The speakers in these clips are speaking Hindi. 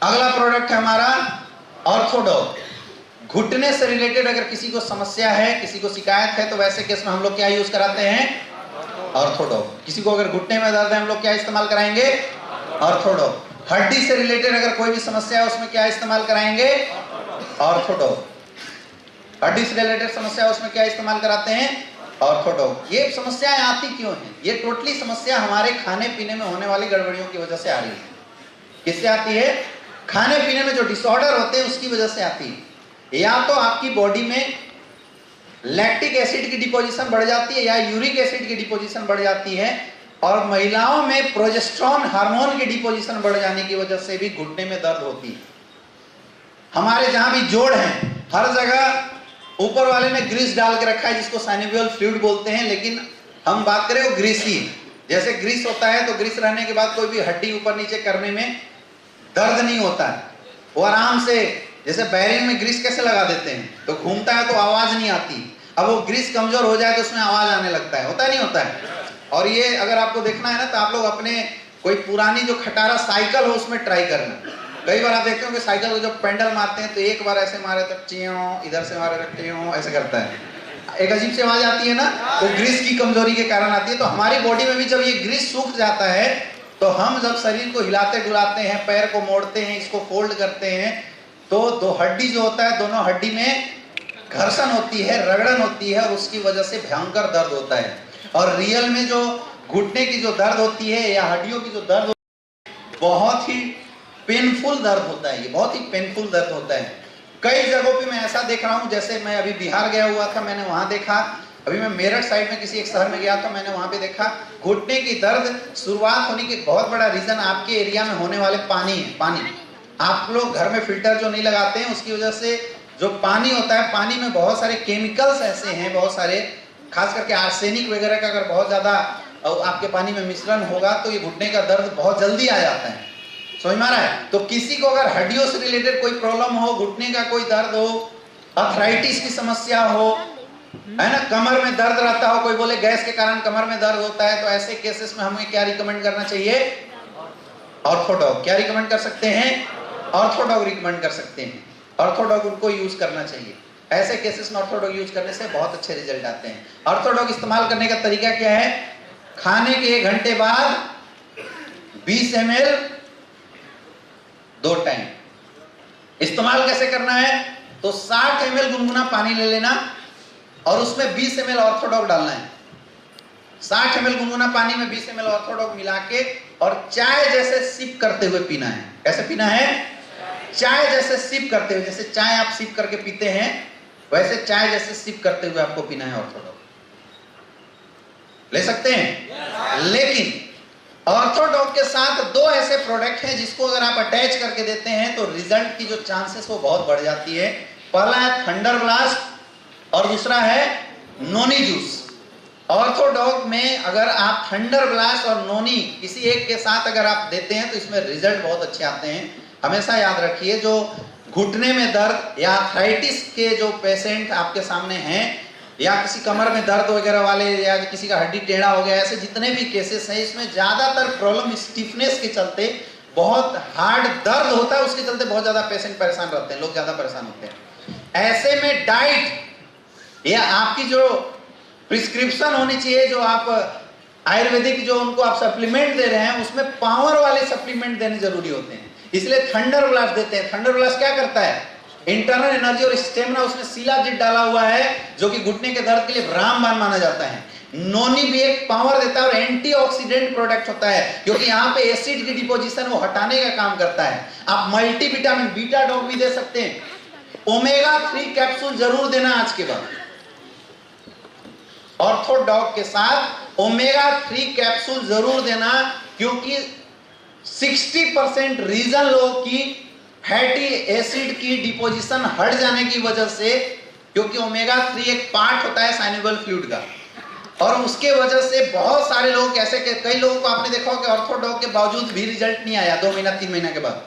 अगला प्रोडक्ट है हमारा ऑर्थोडॉग। घुटने से रिलेटेड अगर किसी को समस्या है, किसी को शिकायत है, तो वैसे केस में हम लोग क्या यूज कराते हैं? ऑर्थोडॉग। किसी को अगर घुटने में दर्द है, हम लोग क्या इस्तेमाल कराएंगे? ऑर्थोडॉग। हड्डी से रिलेटेड अगर कोई भी समस्या है, उसमें क्या इस्तेमाल कराएंगे? ऑर्थोडॉग। हड्डी से रिलेटेड समस्या है, उसमें क्या इस्तेमाल कराते हैं? ऑर्थोडॉग। ये समस्याएं आती क्यों हैं? ये टोटली समस्या हमारे खाने पीने में होने वाली गड़बड़ियों की वजह से आ रही है। किससे आती है? खाने पीने में जो डिसऑर्डर होते हैं उसकी वजह से आती है। या तो आपकी बॉडी में लैक्टिक एसिड की डिपोजिशन बढ़ जाती है या यूरिक एसिड की डिपोजिशन बढ़ जाती है, और महिलाओं में प्रोजेस्टेरोन हार्मोन की डिपोजिशन बढ़ जाने की वजह से भी घुटने में दर्द होती है। हमारे जहां भी जोड़ हैं, हर जगह ऊपर वाले ने ग्रीस डाल के रखा है, जिसको साइनोवियल फ्लूइड बोलते हैं, लेकिन हम बात करें वो ग्रीसी। जैसे ग्रीस होता है तो ग्रीस रहने के बाद कोई भी हड्डी ऊपर नीचे करने में दर्द नहीं होता है, वो आराम से, जैसे बैरिंग में ग्रीस कैसे लगा देते हैं तो घूमता है तो आवाज नहीं आती। अब वो ग्रीस कमजोर हो जाए तो उसमें आवाज आने लगता है, होता नहीं होता है? और ये अगर आपको देखना है ना, तो आप लोग अपने कोई पुरानी जो खटारा साइकिल हो उसमें ट्राई करना। कई बार आप देखते हो कि साइकिल को जब पेंडल मारते हैं तो एक बार ऐसे मारे तो च्यों, इधर से मारे तो च्यों, ऐसे करता है, एक अजीब सी आवाज आती है ना, वो ग्रीस की कमजोरी के कारण आती है। तो हमारी बॉडी में भी जब ये ग्रीस सूख जाता है, तो हम जब शरीर को हिलाते डुलाते हैं, पैर को मोड़ते हैं, इसको फोल्ड करते हैं, तो दो हड्डी जो होता है, दोनों हड्डी में घर्षण होती है, रगड़न होती है, और उसकी वजह से भयंकर दर्द होता है। और रियल में जो घुटने की जो दर्द होती है या हड्डियों की जो दर्द होती है, बहुत ही पेनफुल दर्द होता है। ये बहुत ही पेनफुल दर्द होता है। कई जगहों पे मैं ऐसा देख रहा हूँ, जैसे मैं अभी बिहार गया हुआ था, मैंने वहां देखा, अभी मैं मेरठ साइड में किसी एक शहर में गया था, मैंने वहां पे देखा घुटने की दर्द शुरुआत होने की बहुत बड़ा रीजन आपके एरिया में होने वाले पानी है। पानी, आप लोग घर में फिल्टर जो नहीं लगाते हैं, उसकी वजह से जो पानी होता है, पानी में बहुत सारे केमिकल्स ऐसे हैं, बहुत सारे, खास करके आर्सेनिक वगैरह का अगर बहुत ज्यादा आपके पानी में मिश्रण होगा तो ये घुटने का दर्द बहुत जल्दी आ जाता है। समझ में आ रहा है? तो किसी को अगर हड्डियों से रिलेटेड कोई प्रॉब्लम हो, घुटने का कोई दर्द हो, अर्थराइटिस की समस्या हो, है ना, कमर में दर्द रहता हो, कोई बोले गैस के कारण कमर में दर्द होता है, तो ऐसे केसेस में हमें क्या रिकमेंड करना चाहिए? ऑर्थोडॉग। क्या रिकमेंड कर सकते हैं? ऑर्थोडॉग रिकमेंड कर सकते हैं। ऑर्थोडॉग उनको यूज करना चाहिए। ऐसे केसेस में ऑर्थोडॉग यूज करने से बहुत अच्छे रिजल्ट आते हैं। ऑर्थोडॉग इस्तेमाल करने का तरीका क्या है? खाने के 1 घंटे बाद 20 ml 2 टाइम। इस्तेमाल कैसे करना है? तो 60 ml गुनगुना पानी ले लेना और उसमें 20 ml ऑर्थोडॉग डालना है। 60 ml गुनगुना पानी में 20 ml ऑर्थोडॉग मिला के और चाय जैसे सिप करते हुए पीना है। कैसे पीना है? चाय जैसे सिप करते हुए, जैसे चाय आप सिप करके पीते हैं, वैसे चाय जैसे सिप करते हुए आपको पीना है ऑर्थोडॉग। ले सकते हैं? लेकिन ऑर्थोडॉग के साथ 2 ऐसे प्रोडक्ट हैं जिसको अगर आप अटैच करके देते हैं तो रिजल्ट की जो चांसेस वो बहुत बढ़ जाती है। पहला है थंडर ब्लास्ट और दूसरा है नोनी जूस। ऑर्थोडॉग में अगर आप थंडर ब्लास्ट और नोनी किसी एक के साथ अगर आप देते हैं तो इसमें रिजल्ट बहुत अच्छे आते हैं। हमेशा याद रखिए, जो घुटने में दर्द या आर्थराइटिस के जो पेशेंट आपके सामने हैं, या किसी कमर में दर्द वगैरह वाले, या किसी का हड्डी टेढ़ा हो गया, ऐसे जितने भी केसेस हैं, इसमें ज्यादातर प्रॉब्लम स्टिफनेस के चलते, बहुत हार्ड दर्द होता है, उसके चलते बहुत ज्यादा पेशेंट परेशान रहते हैं, लोग ज्यादा परेशान होते हैं। ऐसे में डाइट या आपकी जो प्रिस्क्रिप्शन होनी चाहिए, जो आप आयुर्वेदिक जो उनको आप सप्लीमेंट दे रहे हैं, उसमें पावर वाले सप्लीमेंट देने जरूरी होते हैं। इसलिए थंडर ब्लास्ट देते हैं। थंडर ब्लास्ट क्या करता है? इंटरनल एनर्जी और स्टेमिना, उसमें शिलाजीत डाला हुआ है जो कि घुटने के दर्द के लिए रामबाण माना जाता है। नोनी भी एक पावर देता है और एंटीऑक्सीडेंट प्रोडक्ट होता है, क्योंकि यहाँ पे एसिड की डिपोजिशन वो हटाने का काम करता है। आप मल्टीविटामिन बीटा डॉग भी दे सकते हैं। ओमेगा 3 कैप्सूल जरूर देना आज के बाद। ऑर्थोडॉग के साथ ओमेगा 3 कैप्सूल जरूर देना, क्योंकि 60% रीजन लोगों की फैटी एसिड की डिपोजिशन हट जाने की वजह से, क्योंकि ओमेगा 3 एक पार्ट होता है साइनोवियल फ्लूइड का, और उसके वजह से बहुत सारे लोग ऐसे, कई लोगों को आपने देखा कि ऑर्थोडॉग के बावजूद भी रिजल्ट नहीं आया 2 महीना 3 महीना के बाद,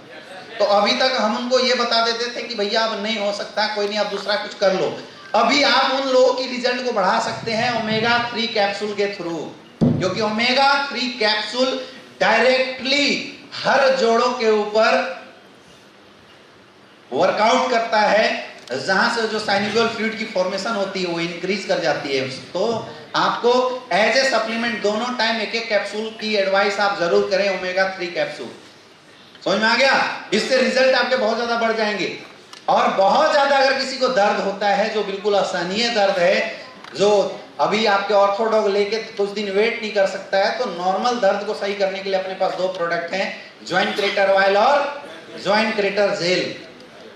तो अभी तक हम उनको ये बता देते थे कि भैया अब नहीं हो सकता, कोई नहीं, आप दूसरा कुछ कर लो। अभी आप उन लोगों की रिजल्ट को बढ़ा सकते हैं ओमेगा 3 कैप्सूल के थ्रू, क्योंकि ओमेगा 3 कैप्सूल डायरेक्टली हर जोड़ों के ऊपर वर्कआउट करता है, जहां से जो साइनोवियल फ्लूइड की फॉर्मेशन होती है वो इंक्रीज कर जाती है। तो आपको एज ए सप्लीमेंट दोनों टाइम एक एक कैप्सूल की एडवाइस आप जरूर करें, ओमेगा 3 कैप्सूल। समझ में आ गया? इससे रिजल्ट आपके बहुत ज्यादा बढ़ जाएंगे। और बहुत ज्यादा अगर किसी को दर्द होता है, जो बिल्कुल असहनीय दर्द है, जो अभी आपके ऑर्थोडॉग लेके कुछ दिन वेट नहीं कर सकता है, तो नॉर्मल दर्द को सही करने के लिए अपने पास 2 प्रोडक्ट हैं, जॉइंट क्रेटर ऑयल और जॉइंट क्रेटर जेल।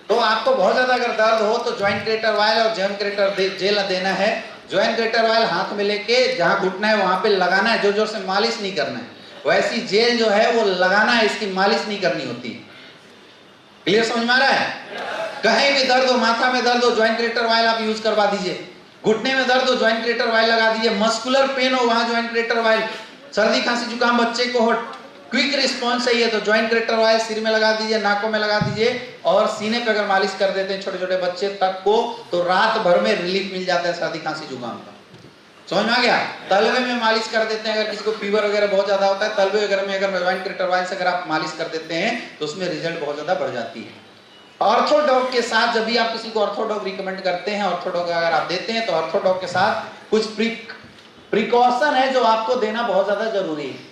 तो आपको बहुत ज्यादा अगर दर्द हो तो जॉइंट क्रेटर ऑयल और जॉइंट क्रेटर जेल देना है। जॉइंट क्रेटर ऑयल हाथ में लेके जहां घुटना है वहां पे लगाना है, जोर जोर से मालिश नहीं करना है। वैसी जेल जो है वो लगाना है, इसकी मालिश नहीं करनी होती। क्लियर समझ में आ रहा है? कहीं भी दर्द हो, माथा में दर्द हो, जॉइंट क्रेटर ऑयल आप यूज करवा दीजिए। घुटने में दर्द हो, जॉइंट क्रेटर ऑयल लगा दीजिए। मस्कुलर पेन हो, वहां जॉइंट क्रेटर ऑयल। सर्दी खांसी जुकाम बच्चे को हो, क्विक रिस्पॉन्स चाहिए तो जॉइंट क्रेटर ऑयल सिर में लगा दीजिए, नाकों में लगा दीजिए, और सीने पे अगर मालिश कर देते हैं छोटे छोटे बच्चे तक को, तो रात भर में रिलीफ मिल जाता है सर्दी खांसी जुकाम का। समझ में आ गया? तलवे में मालिश कर देते हैं, अगर किसी को फीवर वगैरह बहुत ज्यादा होता है, तलवे वगैरह में अगर जॉइंट क्रेटर ऑयल से अगर आप मालिश कर देते हैं तो उसमें रिजल्ट बहुत ज्यादा बढ़ जाती है। ऑर्थोडॉग के साथ जब भी आप किसी को ऑर्थोडॉग रिकमेंड करते हैं, ऑर्थोडॉग अगर आप देते हैं, तो ऑर्थोडॉग के साथ कुछ प्रिकॉशन है जो आपको देना बहुत ज्यादा जरूरी है।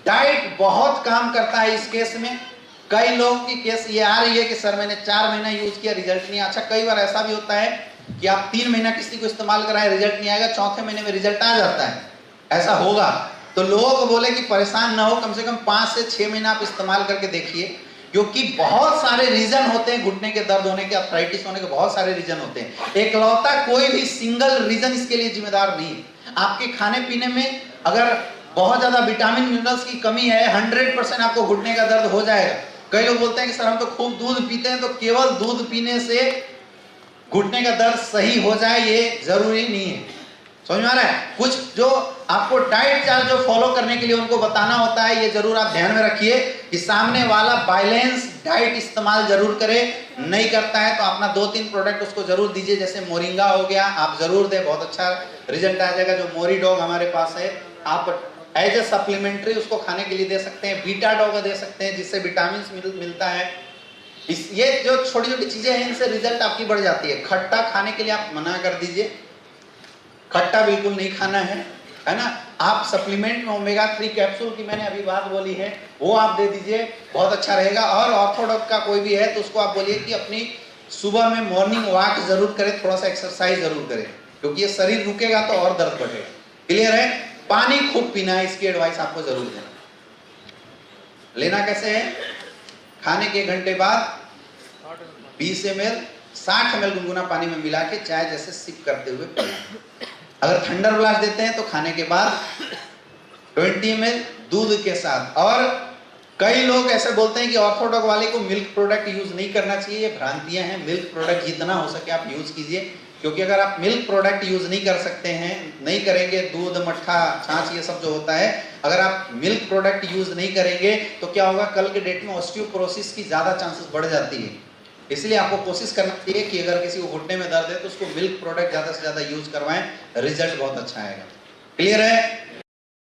डाइट बहुत काम करता है इस केस में। कई लोग की केस ये आ रही है कि सर मैंने 4 महीना यूज किया, रिजल्ट नहीं। अच्छा, कई बार ऐसा भी होता है कि आप 3 महीना किसी को इस्तेमाल कराएं, रिजल्ट नहीं आएगा, चौथे महीने में रिजल्ट आ जाता है। ऐसा होगा तो लोगों को बोले कि परेशान ना हो, कम से कम 5 से 6 महीना आप इस्तेमाल करके देखिए, क्योंकि बहुत सारे रीजन होते हैं घुटने के दर्द होने के, अर्थराइटिस होने के बहुत सारे रीजन होते हैं। एकलौता कोई भी सिंगल रीजन इसके लिए जिम्मेदार नहीं है। आपके खाने पीने में अगर बहुत ज्यादा विटामिन मिनरल्स की कमी है, 100% आपको घुटने का दर्द हो जाएगा। कई लोग बोलते हैं कि सर हम तो खूब दूध पीते हैं, तो केवल दूध पीने से घुटने का दर्द सही हो जाए ये जरूरी नहीं है। समझ में आ रहा है? कुछ जो आपको डाइट चार्ट जो फॉलो करने के लिए उनको बताना होता है, ये जरूर आप ध्यान में रखिए कि सामने वाला बैलेंस डाइट इस्तेमाल जरूर करे। नहीं करता है तो अपना 2-3 प्रोडक्ट उसको जरूर दीजिए, जैसे मोरिंगा हो गया, आप जरूर दे, बहुत अच्छा रिजल्ट आ जाएगा। जो मोरीडॉग हमारे पास है, आप एज ए सप्लीमेंट्री उसको खाने के लिए दे सकते हैं। बीटा डॉग दे सकते हैं, जिससे विटामिन मिलता है। ये जो छोटी छोटी चीजें हैं, इनसे रिजल्ट आपकी बढ़ जाती है। खट्टा खाने के लिए आप मना कर दीजिए, खट्टा बिल्कुल नहीं खाना है ना। आप सप्लीमेंट में ओमेगा 3 कैप्सूल की मैंने अभी बात बोली है, वो आप दे दीजिए, बहुत अच्छा रहेगा। और ऑर्थोडॉक्स का कोई भी है तो उसको आप बोलिए कि अपनी सुबह में मॉर्निंग वॉक जरूर करे, थोड़ा सा एक्सरसाइज जरूर करे, क्योंकि ये शरीर रुकेगा तो और दर्द बढ़ेगा। क्लियर है? पानी खूब पीना है, इसकी एडवाइस आपको जरूर देना। लेना कैसे है? खाने के 1 घंटे बाद 20 ml 60 ml गुनगुना पानी में मिला के चाय जैसे सिप करते हुए पीना। अगर थंडर ब्लास्ट देते हैं तो खाने के बाद 20 ml दूध के साथ। और कई लोग ऐसे बोलते हैं कि ऑर्थोडॉग वाले को मिल्क प्रोडक्ट यूज नहीं करना चाहिए, ये भ्रांतियां हैं। मिल्क प्रोडक्ट जितना हो सके आप यूज कीजिए, क्योंकि अगर आप मिल्क प्रोडक्ट यूज नहीं कर सकते हैं, नहीं करेंगे, दूध मट्ठा छाछ ये सब जो होता है, अगर आप मिल्क प्रोडक्ट यूज नहीं करेंगे तो क्या होगा, कल के डेट में ऑस्टियोपोरोसिस की ज्यादा चांसेस बढ़ जाती है। इसलिए आपको कोशिश करना चाहिए कि अगर किसी को घुटने में दर्द है तो उसको मिल्क प्रोडक्ट ज्यादा से ज्यादा यूज करवाएं, रिजल्ट बहुत अच्छा आएगा। क्लियर है?